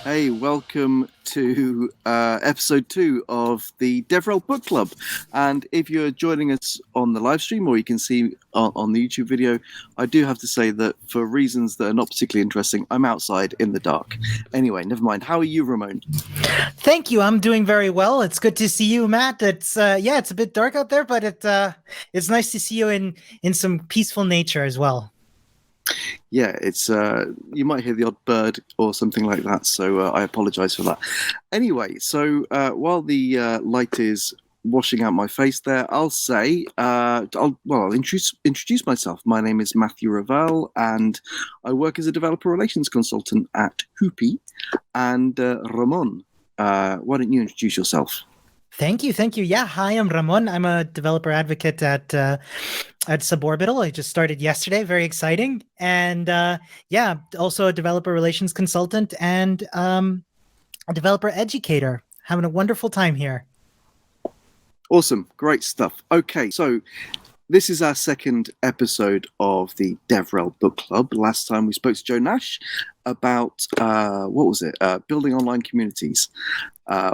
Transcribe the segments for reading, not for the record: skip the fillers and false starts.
Hey, welcome to episode 2 of the DevRel Book Club. And if you're joining us on the live stream, or you can see on the YouTube video, I do have to say that for reasons that are not particularly interesting, I'm outside in the dark. Anyway, never mind. How are you, Ramón? Thank you. I'm doing very well. It's good to see you, Matt. It's it's a bit dark out there, but it's nice to see you in some peaceful nature as well. Yeah, it's you might hear the odd bird or something like that, so I apologize for that. Anyway, so while the light is washing out my face there, I'll say I'll introduce myself. My name is Matthew Ramón, and I work as a developer relations consultant at Hoopy. And Ramón, why don't you introduce yourself? Thank you. Yeah, hi, I'm Ramón. I'm a developer advocate at Suborbital. I just started yesterday. Very exciting. And also a developer relations consultant and a developer educator. Having a wonderful time here. Awesome. Great stuff. Okay, so this is our second episode of the DevRel Book Club. Last time we spoke to Joe Nash about, building online communities.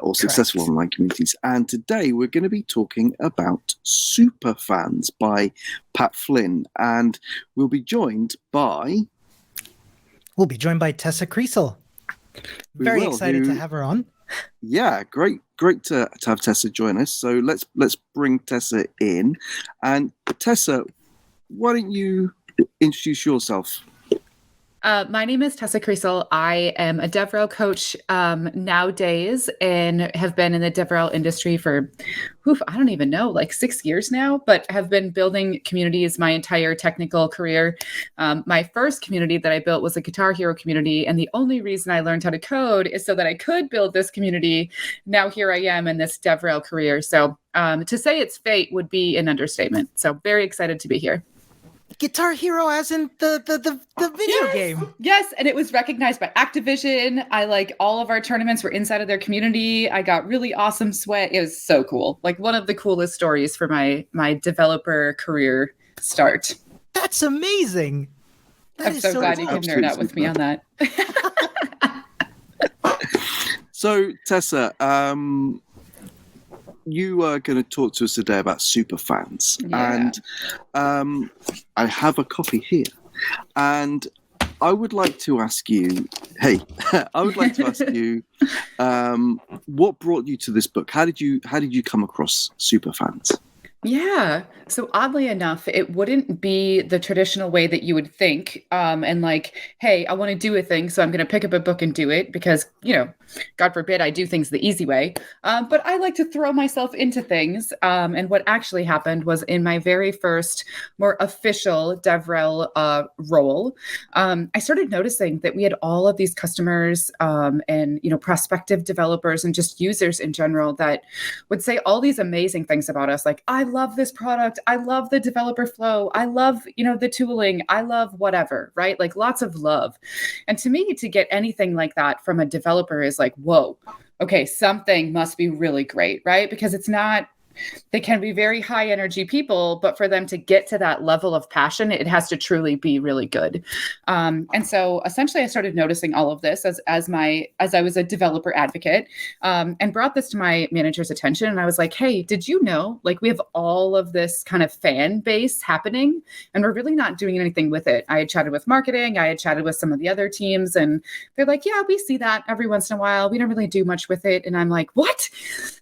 Or successful Correct. online communities. And today we're going to be talking about Superfans by Pat Flynn. And we'll be joined by... Tessa Kriesel. Very excited to have her on. Yeah, great to have Tessa join us. So let's bring Tessa in. And Tessa, why don't you introduce yourself? My name is Tessa Kriesel. I am a DevRel coach nowadays and have been in the DevRel industry for, I don't even know, like 6 years now, but have been building communities my entire technical career. My first community that I built was a Guitar Hero community. And the only reason I learned how to code is so that I could build this community. Now here I am in this DevRel career. So to say it's fate would be an understatement. So very excited to be here. Guitar Hero as in the video game. Yes, and it was recognized by Activision. All of our tournaments were inside of their community. I got really awesome sweat. It was so cool. Like one of the coolest stories for my developer career start. That's amazing. I'm so glad you can nerd out with me on that. So, Tessa, you are going to talk to us today about Superfans. Yeah. And I have a copy here. And I would like to ask you, what brought you to this book? How did you come across Superfans? Yeah. So oddly enough, it wouldn't be the traditional way that you would think. Hey, I want to do a thing, so I'm going to pick up a book and do it because, God forbid I do things the easy way. But I like to throw myself into things. And what actually happened was in my very first more official DevRel role, I started noticing that we had all of these customers and, prospective developers and just users in general that would say all these amazing things about us. Like, I love this product. I love the developer flow. I love, the tooling. I love whatever, right? Like lots of love. And to me, to get anything like that from a developer is like, whoa, okay, something must be really great, right? Because they can be very high energy people, but for them to get to that level of passion, it has to truly be really good. And so essentially I started noticing all of this as I was a developer advocate, and brought this to my manager's attention. And I was like, hey, did you know, we have all of this kind of fan base happening and we're really not doing anything with it. I had chatted with marketing. I had chatted with some of the other teams and they're like, yeah, we see that every once in a while. We don't really do much with it. And I'm like, what?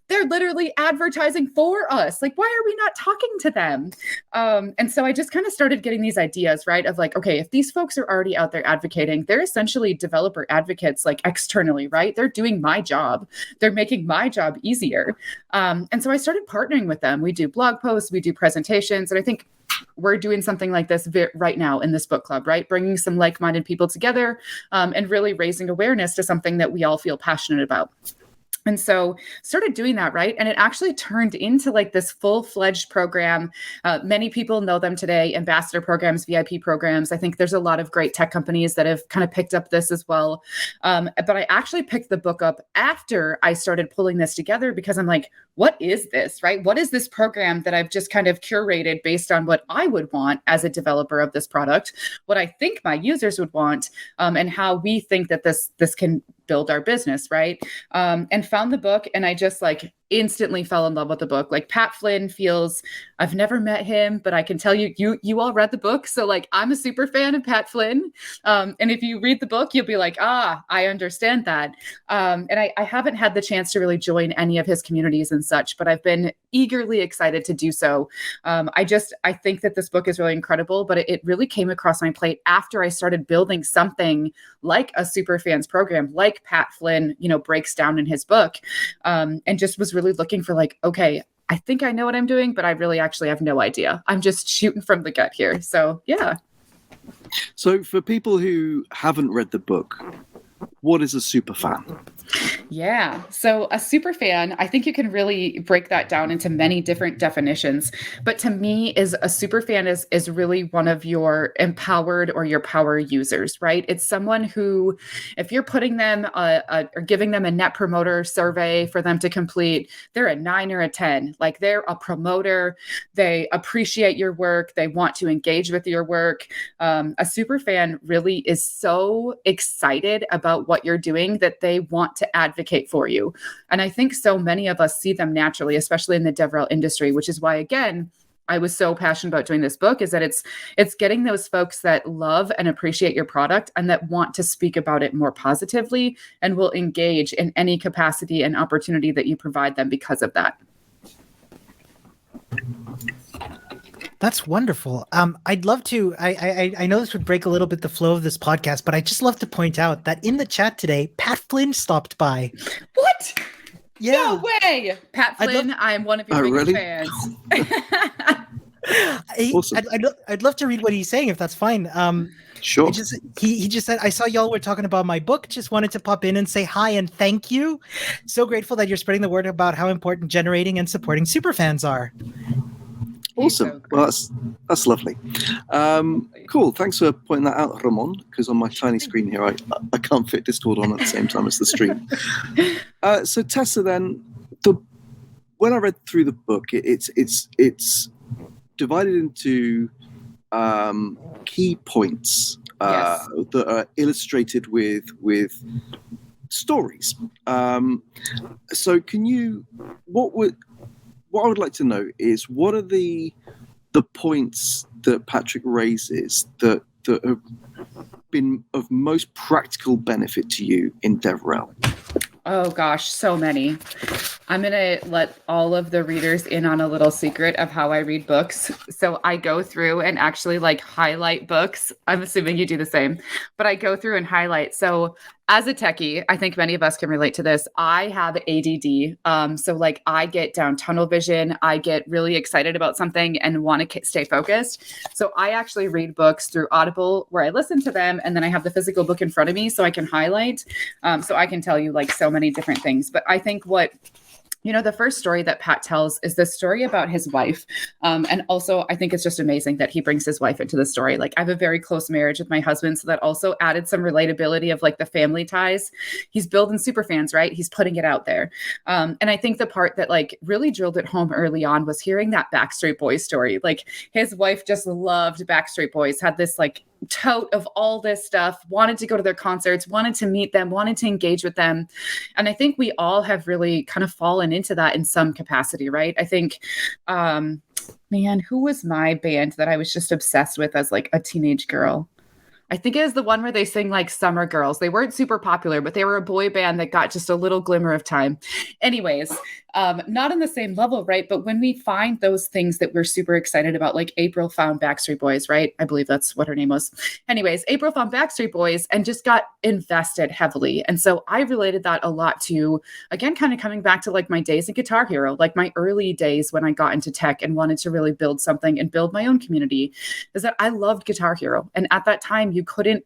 They're literally advertising for us. Like, why are we not talking to them? And so I just kind of started getting these ideas, right? Of like, okay, if these folks are already out there advocating, they're essentially developer advocates, like externally, right? They're doing my job. They're making my job easier. And so I started partnering with them. We do blog posts, we do presentations. And I think we're doing something like this right now in this book club, right? Bringing some like-minded people together and really raising awareness to something that we all feel passionate about. And so started doing that, right? And it actually turned into like this full-fledged program. Many people know them today, ambassador programs, VIP programs. I think there's a lot of great tech companies that have kind of picked up this as well. But I actually picked the book up after I started pulling this together because I'm like, what is this, right? What is this program that I've just kind of curated based on what I would want as a developer of this product, what I think my users would want, and how we think that this can build our business, right? And found the book, and I just like instantly fell in love with the book. Like Pat Flynn feels, I've never met him, but I can tell you all read the book. So like, I'm a super fan of Pat Flynn. And if you read the book, you'll be like, I understand that. And I haven't had the chance to really join any of his communities and such, but I've been eagerly excited to do so. I think that this book is really incredible, but it really came across my plate after I started building something like a Superfans program, like Pat Flynn, breaks down in his book, and just was really looking for like, okay, I think I know what I'm doing, but I really actually have no idea. I'm just shooting from the gut here. So yeah. So for people who haven't read the book, what is a super fan? Yeah. So a super fan, I think you can really break that down into many different definitions. But to me, a super fan is really one of your empowered or your power users, right? It's someone who, if you're putting them or giving them a net promoter survey for them to complete, they're a 9 or a 10. Like they're a promoter. They appreciate your work. They want to engage with your work. A super fan really is so excited about what you're doing that they want to advocate for you. And I think so many of us see them naturally, especially in the DevRel industry, which is why, again, I was so passionate about doing this book, is that it's getting those folks that love and appreciate your product and that want to speak about it more positively and will engage in any capacity and opportunity that you provide them because of that. That's wonderful. I'd love to, I know this would break a little bit the flow of this podcast, but I just love to point out that in the chat today, Pat Flynn stopped by. What? Yeah. No way. Pat Flynn, I'm one of your biggest fans. Awesome. I'd love to read what he's saying if that's fine. Sure. He just said, I saw y'all were talking about my book. Just wanted to pop in and say hi and thank you. So grateful that you're spreading the word about how important generating and supporting superfans are. Awesome. Well, that's lovely. Cool. Thanks for pointing that out, Ramón, because on my tiny screen here, I can't fit Discord on at the same time as the stream. So Tessa, then, when I read through the book, it's divided into key points Yes. that are illustrated with stories. So what I would like to know is, what are the points that Patrick raises that have been of most practical benefit to you in DevRel? Oh gosh, so many. I'm going to let all of the readers in on a little secret of how I read books. So I go through and actually like highlight books. I'm assuming you do the same, but I go through and highlight. So as a techie, I think many of us can relate to this. I have ADD. So like I get down tunnel vision. I get really excited about something and want to stay focused. So I actually read books through Audible where I listen to them, and then I have the physical book in front of me so I can highlight. So I can tell you like so many different things. But I think the first story that Pat tells is this story about his wife. And also, I think it's just amazing that he brings his wife into the story. Like, I have a very close marriage with my husband, so that also added some relatability of like the family ties. He's building Superfans, right? He's putting it out there. And I think the part that like really drilled it home early on was hearing that Backstreet Boys story. Like, his wife just loved Backstreet Boys, had this like tote of all this stuff, wanted to go to their concerts, wanted to meet them, wanted to engage with them. And I think we all have really kind of fallen into that in some capacity, right? I think, who was my band that I was just obsessed with as like a teenage girl? I think it is the one where they sing like Summer Girls. They weren't super popular, but they were a boy band that got just a little glimmer of time. Anyways, not on the same level, right? But when we find those things that we're super excited about, like April found Backstreet Boys, right? I believe that's what her name was. Anyways, April found Backstreet Boys and just got invested heavily. And so I related that a lot to, again, kind of coming back to like my days at Guitar Hero, like my early days when I got into tech and wanted to really build something and build my own community, is that I loved Guitar Hero. And at that time, you couldn't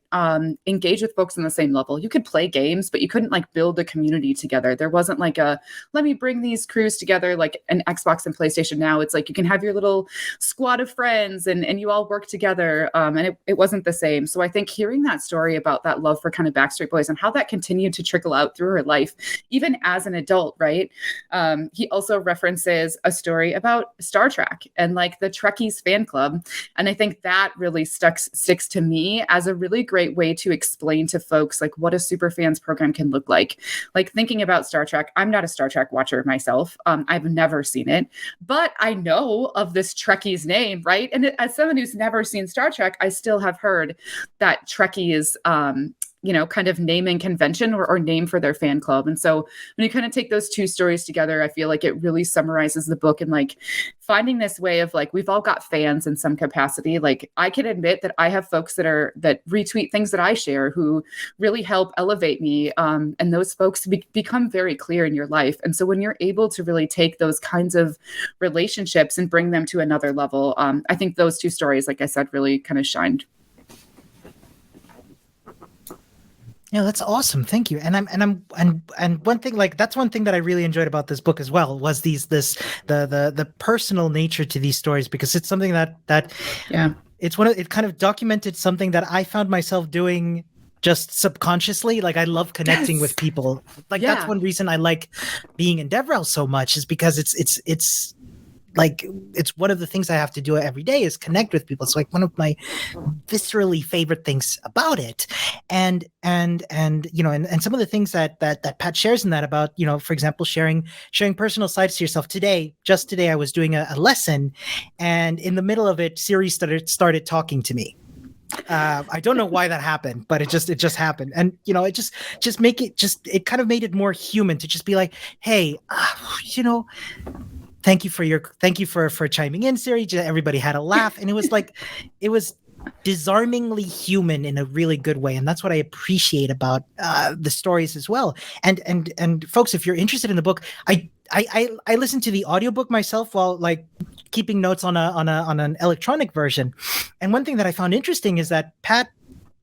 engage with folks on the same level. You could play games, but you couldn't like build a community together. There wasn't like a, let me bring these crews together like an Xbox and PlayStation now. It's like you can have your little squad of friends and you all work together. And it wasn't the same. So I think hearing that story about that love for kind of Backstreet Boys and how that continued to trickle out through her life, even as an adult, right? He also references a story about Star Trek and like the Trekkies fan club. And I think that really sticks to me as a really great way to explain to folks like what a Superfans program can look like. Like thinking about Star Trek, I'm not a Star Trek watcher myself. I've never seen it, but I know of this Trekkie's name, right? And as someone who's never seen Star Trek, I still have heard that Trekkie is kind of naming convention or name for their fan club. And so when you kind of take those two stories together, I feel like it really summarizes the book and like finding this way of like, we've all got fans in some capacity. Like I can admit that I have folks that retweet things that I share who really help elevate me. And those folks become very clear in your life. And so when you're able to really take those kinds of relationships and bring them to another level, I think those two stories, like I said, really kind of shined. Yeah, that's awesome. Thank you. And one thing, like that's one thing that I really enjoyed about this book as well was the personal nature to these stories, because it's something that it kind of documented something that I found myself doing just subconsciously. Like I love connecting with people. Like that's one reason I like being in DevRel so much, is because it's like it's one of the things I have to do every day is connect with people. It's like one of my viscerally favorite things about it. And some of the things that Pat shares in that about, for example, sharing personal sides to yourself. Just today I was doing a lesson, and in the middle of it, Siri started talking to me. I don't know why that happened, but it just happened. And it kind of made it more human to just be like, hey, thank you for chiming in, Siri. Everybody had a laugh, and it was disarmingly human in a really good way, and that's what I appreciate about the stories as well. And folks, if you're interested in the book, I listened to the audiobook myself while like keeping notes on an electronic version. And one thing that I found interesting is that Pat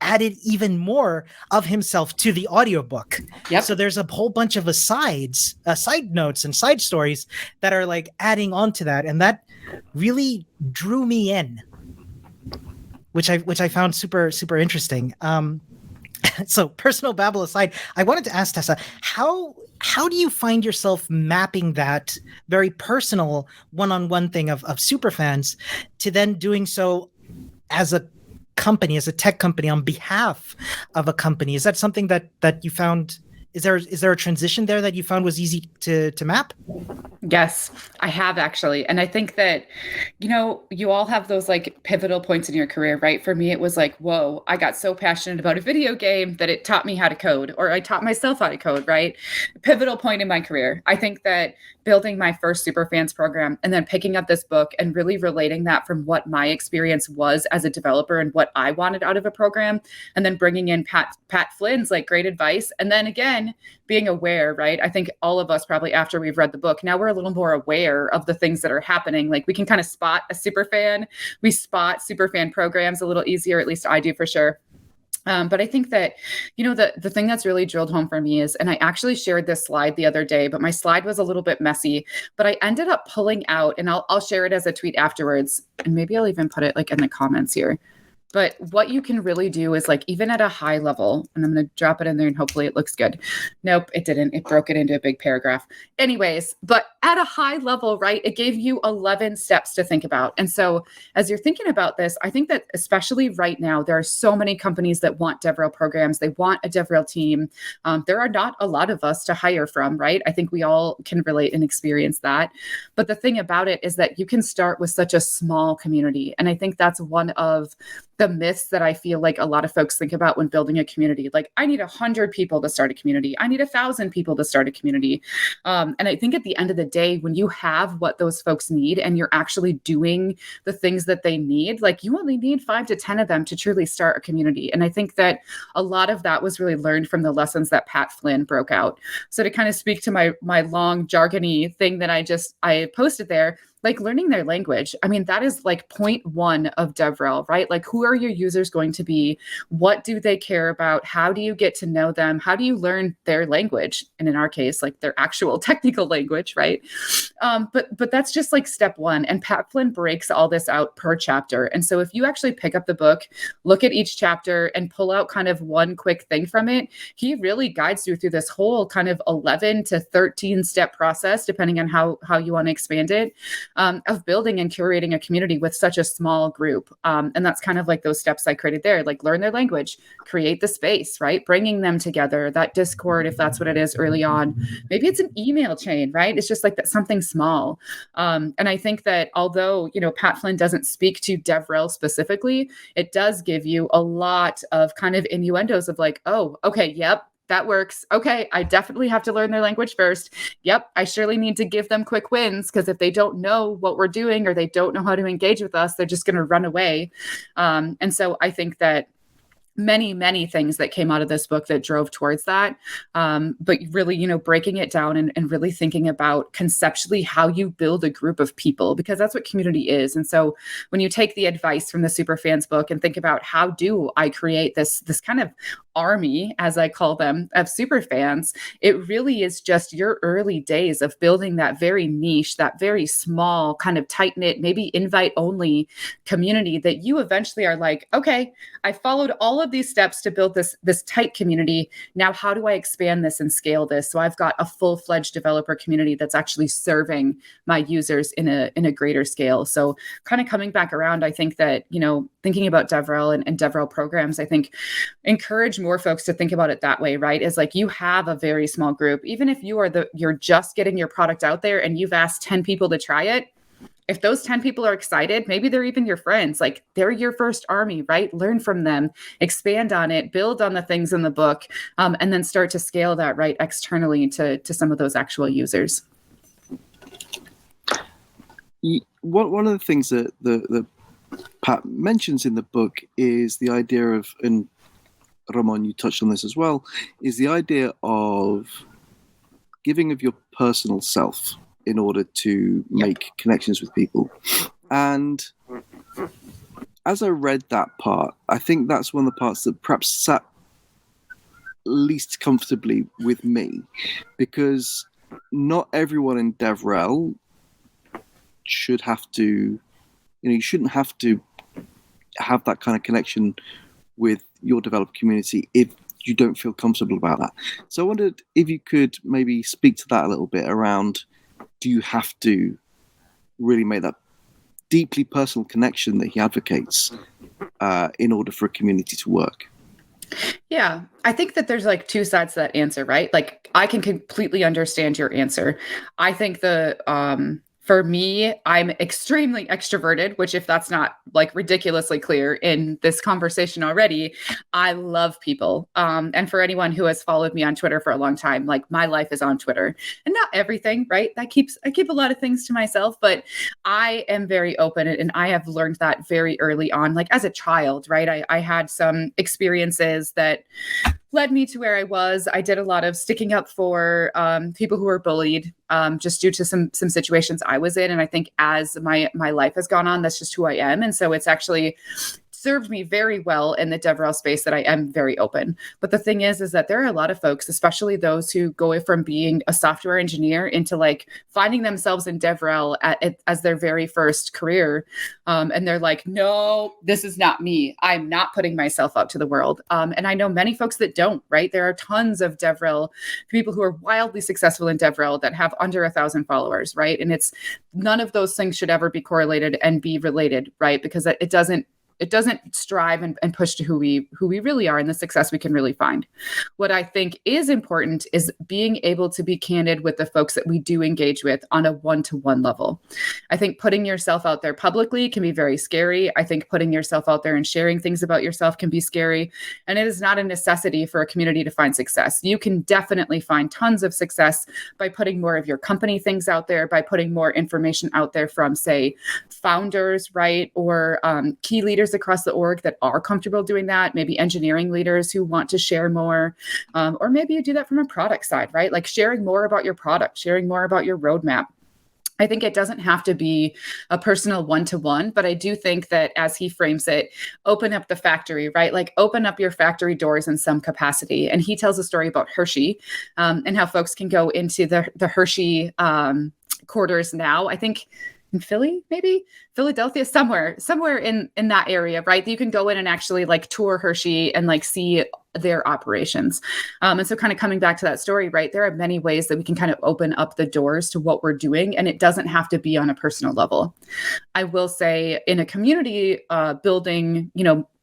added even more of himself to the audiobook. Yep. So there's a whole bunch of side notes and side stories that are like adding on to that. And that really drew me in, which I found super, super interesting. So personal babble aside, I wanted to ask Tessa, how do you find yourself mapping that very personal one-on-one thing of Superfans to then doing so as a company, as a tech company on behalf of a company? Is that something that you found? Is there a transition there that you found was easy to map? Yes, I have actually. And I think that, you all have those like pivotal points in your career, right? For me, it was like, whoa, I got so passionate about a video game that it taught me how to code, or I taught myself how to code, right? Pivotal point in my career. I think that building my first Superfans program and then picking up this book and really relating that from what my experience was as a developer and what I wanted out of a program, and then bringing in Pat Flynn's like great advice. And then again, being aware, right? I think all of us probably after we've read the book, now we're a little more aware of the things that are happening. Like we can kind of spot a superfan. We spot superfan programs a little easier, at least I do for sure. But I think that, the thing that's really drilled home for me is, and I actually shared this slide the other day, but my slide was a little bit messy, but I ended up pulling out, and I'll share it as a tweet afterwards. And maybe I'll even put it like in the comments here. But what you can really do is like, even at a high level, and I'm going to drop it in there and hopefully it looks good. Nope, it didn't. It broke it into a big paragraph. Anyways, but at a high level, right, it gave you 11 steps to think about. And so as you're thinking about this, I think that especially right now, there are so many companies that want DevRel programs. They want a DevRel team. There are not a lot of us to hire from, right? I think we all can relate and experience that. But the thing about it is that you can start with such a small community. And I think that's one of the myths that I feel like a lot of folks think about when building a community. Like, I need 100 people to start a community. I need 1,000 people to start a community. And I think at the end of the day, when you have what those folks need and you're actually doing the things that they need, like you only need 5 to 10 of them to truly start a community. And I think that a lot of that was really learned from the lessons that Pat Flynn broke out. So to kind of speak to my long jargony thing that I posted there, like learning their language. I mean, that is like point one of DevRel, right? Like, who are your users going to be? What do they care about? How do you get to know them? How do you learn their language? And in our case, like their actual technical language, right? But that's just like step one. And Pat Flynn breaks all this out per chapter. And so if you actually pick up the book, look at each chapter and pull out kind of one quick thing from it, he really guides you through this whole kind of 11 to 13 step process, depending on how you want to expand it, of building and curating a community with such a small group. And that's kind of like those steps I created there, like learn their language, create the space, right? Bringing them together, that Discord, if that's what it is early on. Maybe it's an email chain, right? It's just like that, something small. And I think that although, Pat Flynn doesn't speak to DevRel specifically, it does give you a lot of kind of innuendos of like, oh, okay, yep, that works. Okay, I definitely have to learn their language first. Yep, I surely need to give them quick wins, because if they don't know what we're doing or they don't know how to engage with us, they're just going to run away. And so I think that many things that came out of this book that drove towards that. But really, breaking it down and really thinking about conceptually how you build a group of people, because that's what community is. And so when you take the advice from the Superfans book and think about how do I create this kind of army, as I call them, of superfans, it really is just your early days of building that very niche, that very small kind of tight-knit, maybe invite-only community that you eventually are like, okay, I followed all of these steps to build this tight community. Now, how do I expand this and scale this? So I've got a full-fledged developer community that's actually serving my users in a greater scale. So kind of coming back around, I think that, thinking about DevRel and DevRel programs, I think encourage more folks to think about it that way, right? Is like you have a very small group, even if you're just getting your product out there and you've asked 10 people to try it. If those 10 people are excited, maybe they're even your friends, like they're your first army, right? Learn from them, expand on it, build on the things in the book, and then start to scale that right externally to some of those actual users. One of the things that Pat mentions in the book is the idea of, and Ramón, you touched on this as well, is the idea of giving of your personal self in order to make connections with people. And as I read that part, I think that's one of the parts that perhaps sat least comfortably with me, because not everyone in DevRel should have to, you shouldn't have to have that kind of connection with your developer community if you don't feel comfortable about that. So I wondered if you could maybe speak to that a little bit around, do you have to really make that deeply personal connection that he advocates in order for a community to work? Yeah, I think that there's like two sides to that answer, right? Like I can completely understand your answer. I think for me, I'm extremely extroverted, which if that's not like ridiculously clear in this conversation already, I love people. And for anyone who has followed me on Twitter for a long time, like my life is on Twitter, and not everything, right? I keep a lot of things to myself, but I am very open, and I have learned that very early on, like as a child, right? I had some experiences that led me to where I was. I did a lot of sticking up for people who were bullied just due to some situations I was in. And I think as my life has gone on, that's just who I am. And so it's actually served me very well in the DevRel space that I am very open. But the thing is that there are a lot of folks, especially those who go from being a software engineer into like finding themselves in DevRel as their very first career. And they're like, no, this is not me. I'm not putting myself out to the world. And I know many folks that don't, right? There are tons of DevRel people who are wildly successful in DevRel that have under 1,000 followers, right? And it's none of those things should ever be correlated and be related, right? Because it doesn't strive and push to who we really are and the success we can really find. What I think is important is being able to be candid with the folks that we do engage with on a one-to-one level. I think putting yourself out there publicly can be very scary. I think putting yourself out there and sharing things about yourself can be scary. And it is not a necessity for a community to find success. You can definitely find tons of success by putting more of your company things out there, by putting more information out there from, say, founders, right? Or key leaders across the org that are comfortable doing that, maybe engineering leaders who want to share more, or maybe you do that from a product side, right? Like sharing more about your product, sharing more about your roadmap. I think it doesn't have to be a personal one-to-one, but I do think that, as he frames it, open up the factory, right? Like open up your factory doors in some capacity. And he tells a story about Hershey and how folks can go into the Hershey quarters now. I think in Philly, maybe Philadelphia, somewhere in that area, right? You can go in and actually like tour Hershey and like see their operations. And so kind of coming back to that story, right? There are many ways that we can kind of open up the doors to what we're doing, and it doesn't have to be on a personal level. I will say in a community building,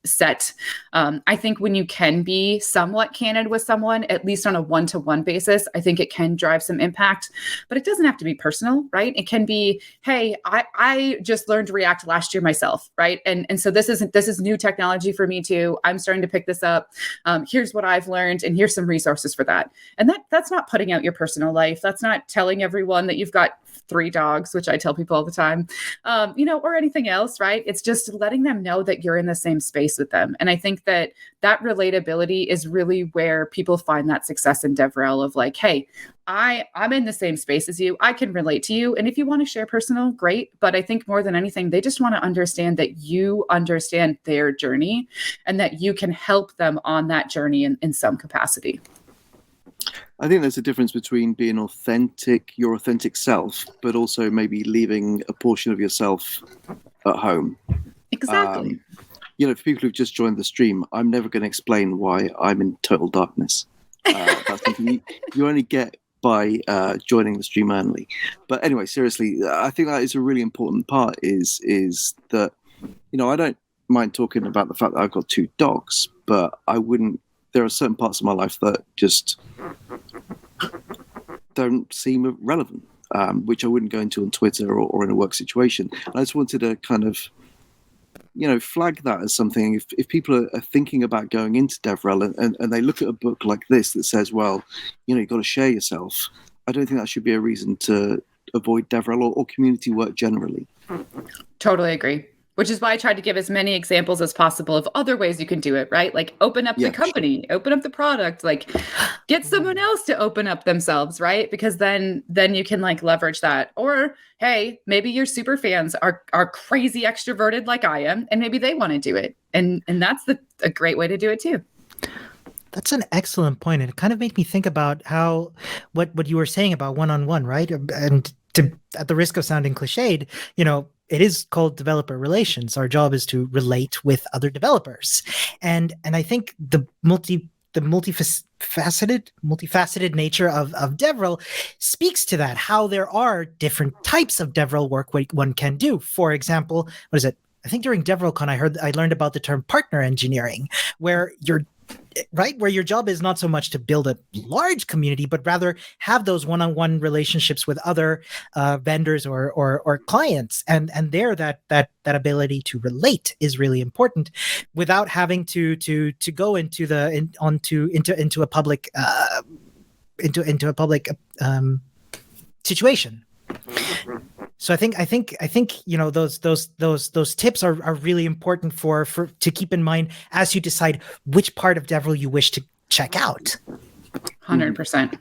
set, I think when you can be somewhat candid with someone, at least on a one-to-one basis, I think it can drive some impact, but it doesn't have to be personal, right? It can be, hey, I just learned React last year myself, right? And so this is new technology for me too. I'm starting to pick this up. Here's what I've learned, and here's some resources for that. And that's not putting out your personal life. That's not telling everyone that you've got 3 dogs, which I tell people all the time, or anything else, right? It's just letting them know that you're in the same space with them. And I think that relatability is really where people find that success in DevRel of like, hey, I'm in the same space as you. I can relate to you. And if you want to share personal, great. But I think more than anything, they just want to understand that you understand their journey and that you can help them on that journey in some capacity. I think there's a difference between being your authentic self, but also maybe leaving a portion of yourself at home. Exactly. For people who've just joined the stream, I'm never going to explain why I'm in total darkness. That's something you only get by joining the stream early. But anyway, seriously, I think that is a really important part is that, I don't mind talking about the fact that I've got 2 dogs, but I wouldn't. There are certain parts of my life that just don't seem relevant, which I wouldn't go into on Twitter or in a work situation. And I just wanted to kind of, flag that as something. If people are thinking about going into DevRel and they look at a book like this that says, well, you've got to share yourself, I don't think that should be a reason to avoid DevRel or community work generally. Totally agree. Which is why I tried to give as many examples as possible of other ways you can do it, right? Like open up the company, open up the product, like get someone else to open up themselves, right? Because then you can like leverage that. Or, hey, maybe your super fans are crazy extroverted like I am, and maybe they want to do it. And that's a great way to do it too. That's an excellent point. And it kind of made me think about how what you were saying about one-on-one, right? And at the risk of sounding cliched, it is called developer relations. Our job is to relate with other developers. And I think the multifaceted nature of DevRel speaks to that, how there are different types of DevRel work one can do. For example, what is it? I think during DevRelCon, I learned about the term partner engineering, where where your job is not so much to build a large community, but rather have those one-on-one relationships with other vendors or clients, and there that ability to relate is really important, without having to go into a public into a public situation. So I think those tips are really important for to keep in mind as you decide which part of DevRel you wish to check out. 100%.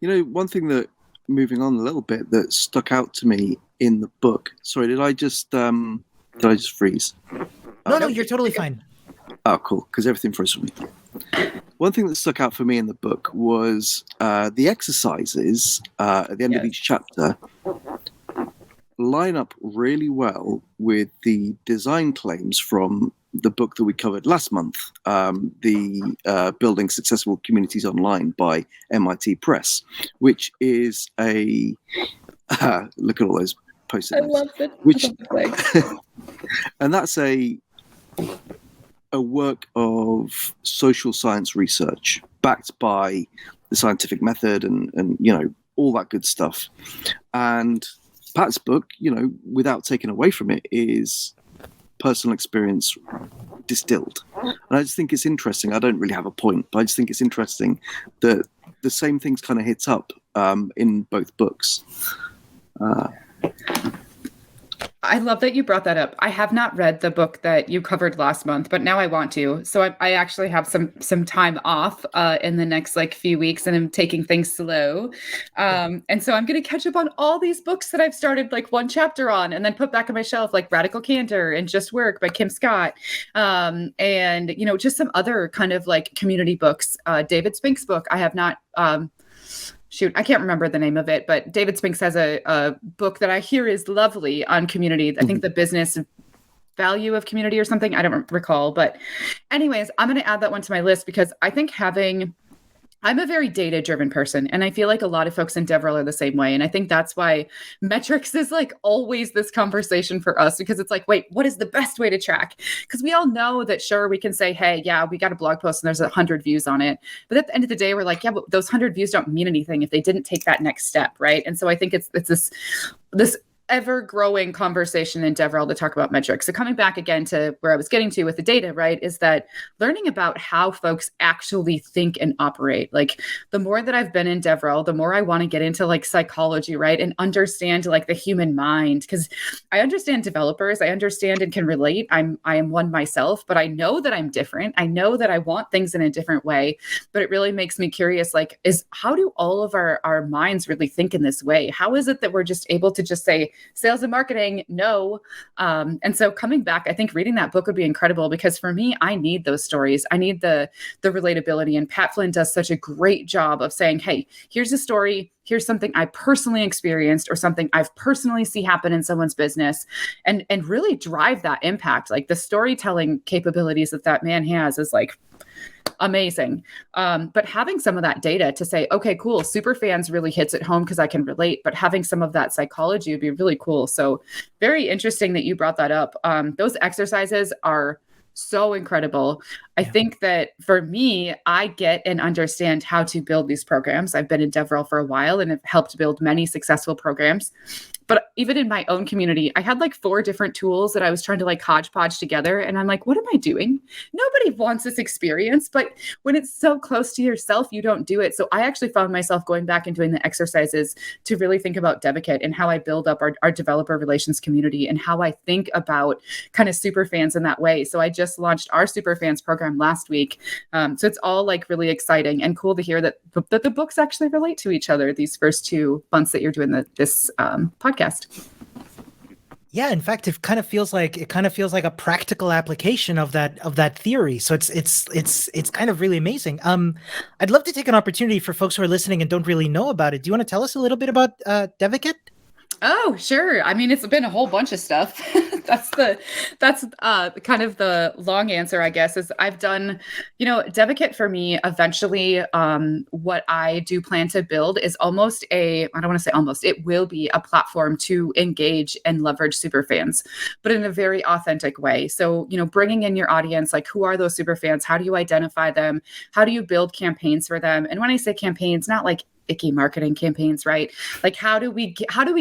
One thing that, moving on a little bit, that stuck out to me in the book. Sorry, did I just freeze? No, you're totally fine. Oh, cool, because everything froze for me. One thing that stuck out for me in the book was the exercises at the end of each chapter line up really well with the design claims from the book that we covered last month, the Building Successful Communities Online by MIT Press, which is a look at all those post-it notes. I love it. And that's a work of social science research backed by the scientific method and all that good stuff. And Pat's book, without taking away from it, is personal experience distilled. And I just think it's interesting. I don't really have a point, but I just think it's interesting that the same things kind of hits up in both books. I love that you brought that up. I have not read the book that you covered last month, but now I want to. So I actually have some time off in the next like few weeks, and I'm taking things slow. And so I'm going to catch up on all these books that I've started like one chapter on, and then put back on my shelf, like Radical Candor and Just Work by Kim Scott, and just some other kind of like community books. David Spink's book I have not. I can't remember the name of it, but David Spinks has a book that I hear is lovely on community. I think the business value of community or something. I don't recall. But anyways, I'm going to add that one to my list because I think I'm a very data-driven person, and I feel like a lot of folks in DevRel are the same way. And I think that's why metrics is like always this conversation for us, because it's like, wait, what is the best way to track? Because we all know that, sure, we can say, hey, yeah, we got a blog post and there's 100 views on it. But at the end of the day, we're like, yeah, but those 100 views don't mean anything if they didn't take that next step, right? And so I think it's this ever-growing conversation in DevRel to talk about metrics. So coming back again to where I was getting to with the data, right, is that learning about how folks actually think and operate. Like the more that I've been in DevRel, the more I want to get into like psychology, right, and understand like the human mind, because I understand developers, I understand and can relate. I am one myself, but I know that I'm different. I know that I want things in a different way, but it really makes me curious, like, how do all of our minds really think in this way? How is it that we're just able to just say, sales and marketing, no. And so coming back, I think reading that book would be incredible, because for me, I need those stories. I need the relatability. And Pat Flynn does such a great job of saying, hey, here's a story. Here's something I personally experienced or something I've personally see happen in someone's business, and really drive that impact. Like the storytelling capabilities that man has is like amazing. But having some of that data to say, okay, cool, Superfans really hits it home because I can relate, but having some of that psychology would be really cool. So very interesting that you brought that up. Those exercises are so incredible. I think that for me, I get and understand how to build these programs. I've been in DevRel for a while and have helped build many successful programs. But even in my own community, I had like 4 different tools that I was trying to like hodgepodge together. And I'm like, what am I doing? Nobody wants this experience. But when it's so close to yourself, you don't do it. So I actually found myself going back and doing the exercises to really think about Devocate and how I build up our developer relations community and how I think about kind of Superfans in that way. So I just launched our Superfans program last week. So it's all like really exciting and cool to hear that the books actually relate to each other these first 2 months that you're doing this podcast. Yeah, in fact, it kind of feels like a practical application of that theory. So it's kind of really amazing. I'd love to take an opportunity for folks who are listening and don't really know about it. Do you want to tell us a little bit about Devakit? Oh, sure. I mean, it's been a whole bunch of stuff. That's kind of the long answer, I guess, is I've done, Devakit for me, eventually, what I do plan to build is I don't want to say almost, it will be a platform to engage and leverage superfans, but in a very authentic way. So, bringing in your audience, like who are those superfans? How do you identify them? How do you build campaigns for them? And when I say campaigns, not like icky marketing campaigns, right? Like how do we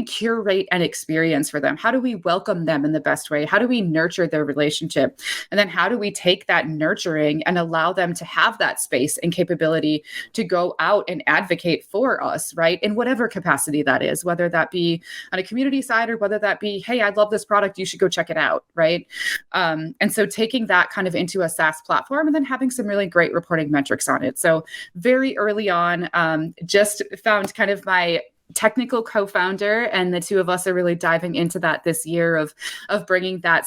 curate an experience for them? How do we welcome them in the best way? How do we nurture their relationship? And then how do we take that nurturing and allow them to have that space and capability to go out and advocate for us, right? In whatever capacity that is, whether that be on a community side or whether that be, hey, I love this product, you should go check it out, right? And so taking that kind of into a SaaS platform and then having some really great reporting metrics on it. So very early on, just found kind of my technical co-founder, and the 2 of us are really diving into that this year of bringing that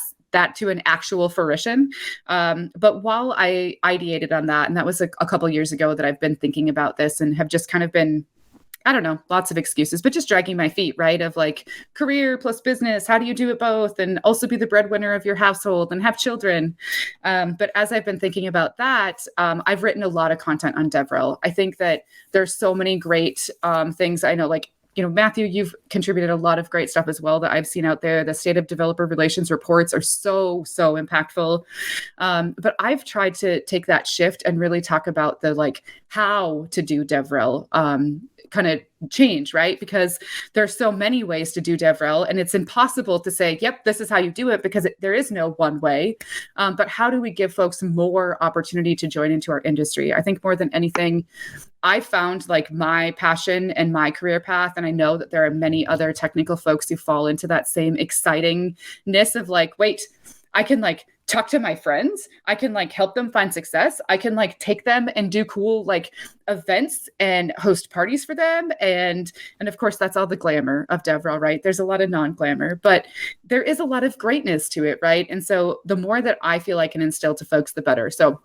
to an actual fruition. But while I ideated on that, and that was a couple years ago that I've been thinking about this and have just kind of been, I don't know, lots of excuses, but just dragging my feet, right? Of like career plus business, how do you do it both? And also be the breadwinner of your household and have children. But as I've been thinking about that, I've written a lot of content on DevRel. I think that there's so many great things. I know, like, Matthew, you've contributed a lot of great stuff as well that I've seen out there. The State of Developer Relations reports are so impactful. But I've tried to take that shift and really talk about the like how to do DevRel kind of change, right? Because there's so many ways to do DevRel, and it's impossible to say, yep, this is how you do it, because there is no one way. But how do we give folks more opportunity to join into our industry? I think more than anything, I found like my passion and my career path. And I know that there are many other technical folks who fall into that same excitingness of like, wait, I can like talk to my friends. I can like help them find success. I can like take them and do cool like events and host parties for them. And of course, that's all the glamour of DevRel, right? There's a lot of non-glamour, but there is a lot of greatness to it, right? And so the more that I feel I can instill to folks, the better. So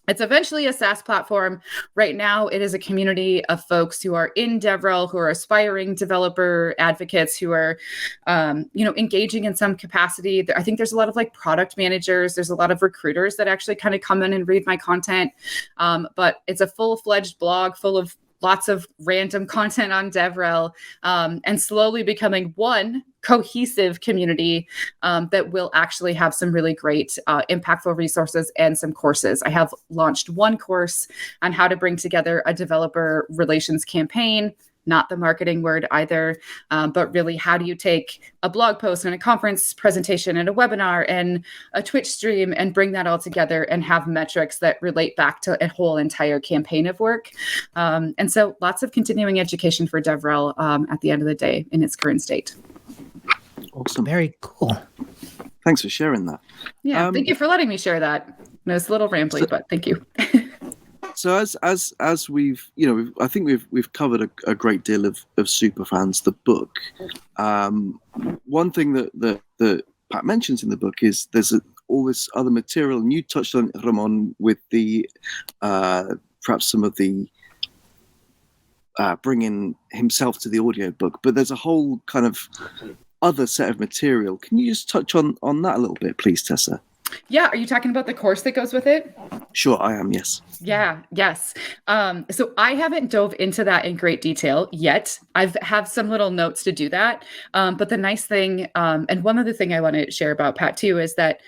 it's eventually a SaaS platform. Right now, it is a community of folks who are in DevRel, who are aspiring developer advocates, who are, engaging in some capacity. I think there's a lot of like product managers. There's a lot of recruiters that actually kind of come in and read my content. But it's a full-fledged blog full of lots of random content on DevRel, and slowly becoming one cohesive community that will actually have some really great impactful resources and some courses. I have launched one course on how to bring together a developer relations campaign, not the marketing word either, but really how do you take a blog post and a conference presentation and a webinar and a Twitch stream and bring that all together and have metrics that relate back to a whole entire campaign of work. And so lots of continuing education for DevRel at the end of the day in its current state. Awesome. Very cool. Thanks for sharing that. Yeah, thank you for letting me share that. It's a little rambly, but thank you. So as we've, I think we've covered a great deal of Superfans, the book. One thing that Pat mentions in the book is there's all this other material, and you touched on it, Ramón, with the perhaps some of the bringing himself to the audiobook, but there's a whole kind of other set of material. Can you just touch on that a little bit, please, Tessa? Yeah. Are you talking about the course that goes with it? Sure, I am. Yes. Yeah. Yes. So I haven't dove into that in great detail yet. I have some little notes to do that. But the nice thing, and one other thing I want to share about Pat too, is that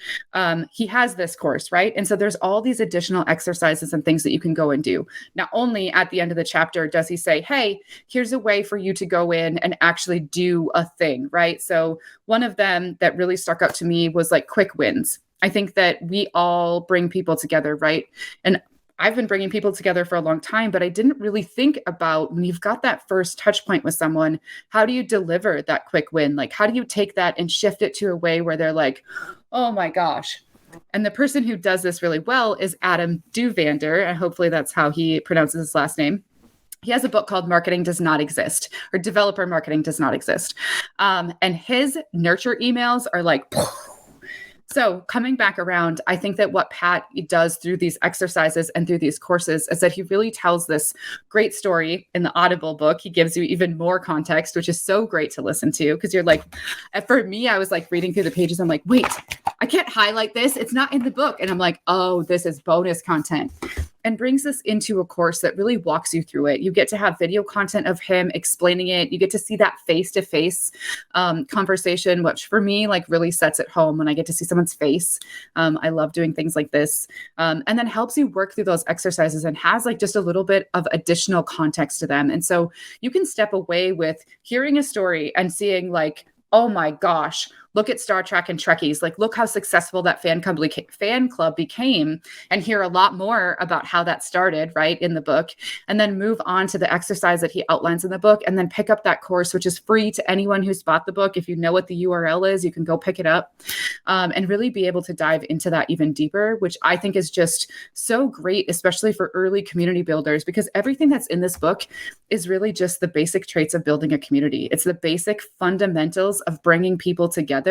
he has this course, right? And so there's all these additional exercises and things that you can go and do. Not only at the end of the chapter does he say, hey, here's a way for you to go in and actually do a thing, right? So one of them that really stuck out to me was like quick wins. I think that we all bring people together, right? And I've been bringing people together for a long time, but I didn't really think about when you've got that first touch point with someone, how do you deliver that quick win? Like, how do you take that and shift it to a way where they're like, oh my gosh. And the person who does this really well is Adam Duvander, and hopefully that's how he pronounces his last name. He has a book called Marketing Does Not Exist, or Developer Marketing Does Not Exist. And his nurture emails are like, so coming back around, I think that what Pat does through these exercises and through these courses is that he really tells this great story in the Audible book. He gives you even more context, which is so great to listen to, because you're like, for me, I was like reading through the pages. I'm like, wait, I can't highlight this. It's not in the book. And I'm like, oh, this is bonus content. And brings this into a course that really walks you through it. You get to have video content of him explaining it. You get to see that face-to-face conversation, which for me, like really sets it home when I get to see someone's face. I love doing things like this. And then helps you work through those exercises and has like just a little bit of additional context to them. And so you can step away with hearing a story and seeing like, oh my gosh, look at Star Trek and Trekkies. Like, look how successful that fan club became, and hear a lot more about how that started, right, in the book. And then move on to the exercise that he outlines in the book, and then pick up that course, which is free to anyone who's bought the book. If you know what the URL is, you can go pick it up, and really be able to dive into that even deeper, which I think is just so great, especially for early community builders, because everything that's in this book is really just the basic traits of building a community. It's the basic fundamentals of bringing people together.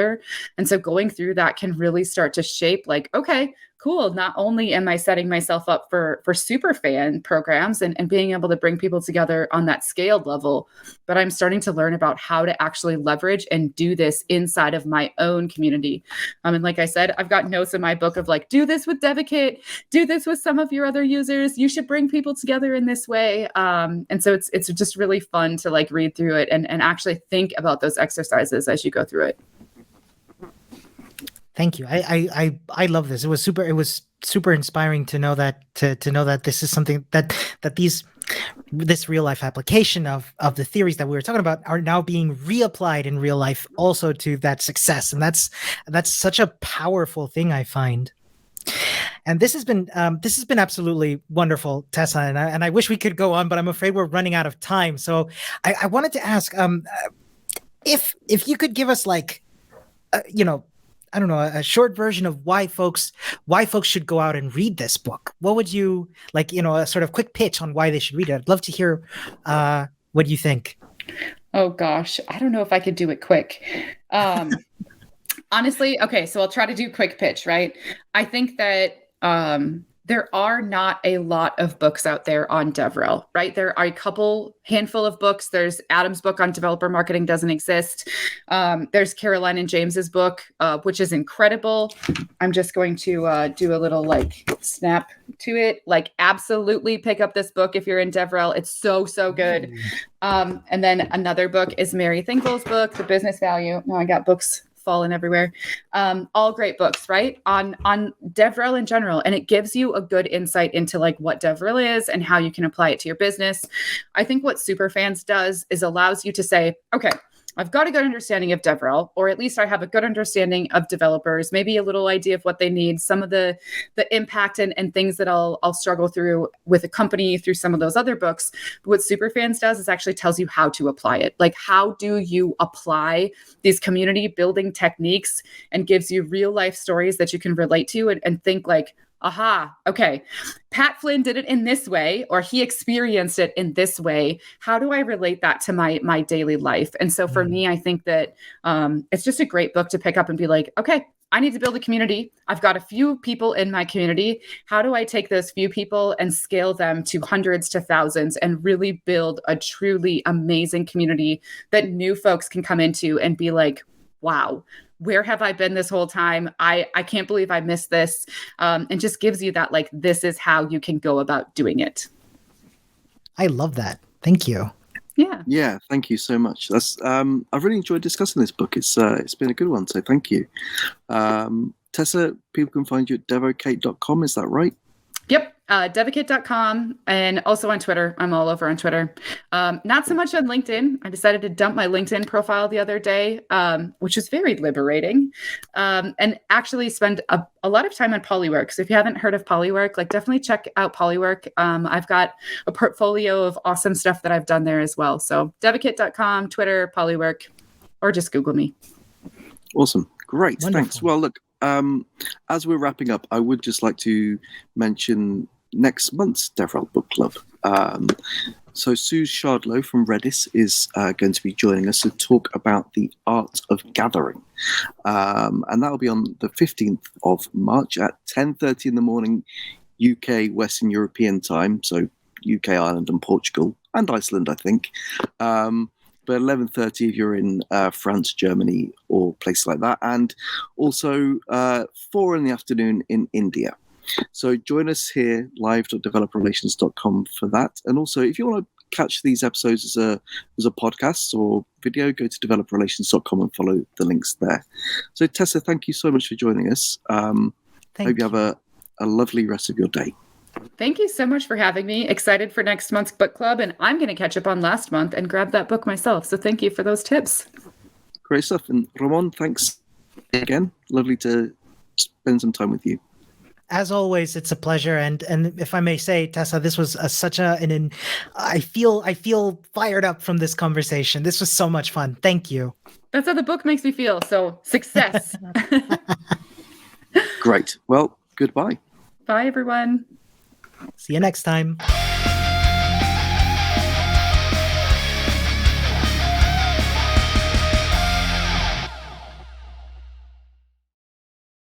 And so going through that can really start to shape like, okay, cool. Not only am I setting myself up for super fan programs and being able to bring people together on that scaled level, but I'm starting to learn about how to actually leverage and do this inside of my own community. And like I said, I've got notes in my book of like, do this with Devocate, do this with some of your other users. You should bring people together in this way. And so it's just really fun to like read through it and actually think about those exercises as you go through it. Thank you. I love this. It was super inspiring to know that to know that this is something that this real life application of the theories that we were talking about are now being reapplied in real life also to that success. And that's such a powerful thing, I find. And this has been absolutely wonderful, Tessa. And I wish we could go on, but I'm afraid we're running out of time. So I wanted to ask, if you could give us like, I don't know, a short version of why folks should go out and read this book. What would you like, a sort of quick pitch on why they should read it? I'd love to hear what you think. Oh gosh, I don't know if I could do it quick. Honestly, okay, so I'll try to do quick pitch, right? I think that there are not a lot of books out there on DevRel, right? There are a handful of books. There's Adam's book on developer marketing doesn't exist. There's Caroline and James's book, which is incredible. I'm just going to do a little like snap to it. Like absolutely pick up this book if you're in DevRel. It's so, so good. And then another book is Mary Thinkel's book, The Business Value. Now I got books fallen everywhere. All great books, right? On DevRel in general. And it gives you a good insight into like what DevRel is and how you can apply it to your business. I think what Superfans does is allows you to say, okay, I've got a good understanding of DevRel, or at least I have a good understanding of developers, maybe a little idea of what they need, some of the impact and things that I'll struggle through with a company through some of those other books. But what Superfans does is actually tells you how to apply it. Like, how do you apply these community building techniques, and gives you real life stories that you can relate to and think like, aha, okay, Pat Flynn did it in this way, or he experienced it in this way. How do I relate that to my daily life? And so for me, I think that it's just a great book to pick up and be like, okay, I need to build a community. I've got a few people in my community. How do I take those few people and scale them to hundreds to thousands and really build a truly amazing community that new folks can come into and be like, wow, where have I been this whole time? I can't believe I missed this. And just gives you that, like, this is how you can go about doing it. I love that. Thank you. Yeah. Yeah. Thank you so much. That's I've really enjoyed discussing this book. It's been a good one. So thank you. Tessa, people can find you at devocate.com. Is that right? Yep. Devakit.com, and also on Twitter. I'm all over on Twitter. Not so much on LinkedIn. I decided to dump my LinkedIn profile the other day, which is very liberating, and actually spend a lot of time on Polywork. So if you haven't heard of Polywork, like definitely check out Polywork. I've got a portfolio of awesome stuff that I've done there as well. So devakit.com, Twitter, Polywork, or just Google me. Awesome. Great. Wonderful. Thanks. Well, look, as we're wrapping up, I would just like to mention next month's DevRel Book Club. So Sue Shardlow from Redis is going to be joining us to talk about the art of gathering. And that will be on the 15th of March at 10:30 in the morning, UK Western European time. So UK, Ireland and Portugal and Iceland, I think. But 11:30 if you're in France, Germany, or places like that. And also 4 in the afternoon in India. So join us here, live.developerrelations.com for that. And also, if you want to catch these episodes as a podcast or video, go to developerrelations.com and follow the links there. So Tessa, thank you so much for joining us. Hope you have a lovely rest of your day. Thank you so much for having me. Excited for next month's book club, and I'm going to catch up on last month and grab that book myself. So thank you for those tips. Great stuff. And Ramón, thanks again. Lovely to spend some time with you. As always, it's a pleasure. And if I may say, Tessa, this was I feel fired up from this conversation. This was so much fun. Thank you. That's how the book makes me feel. So success. Great. Well, goodbye. Bye, everyone. See you next time.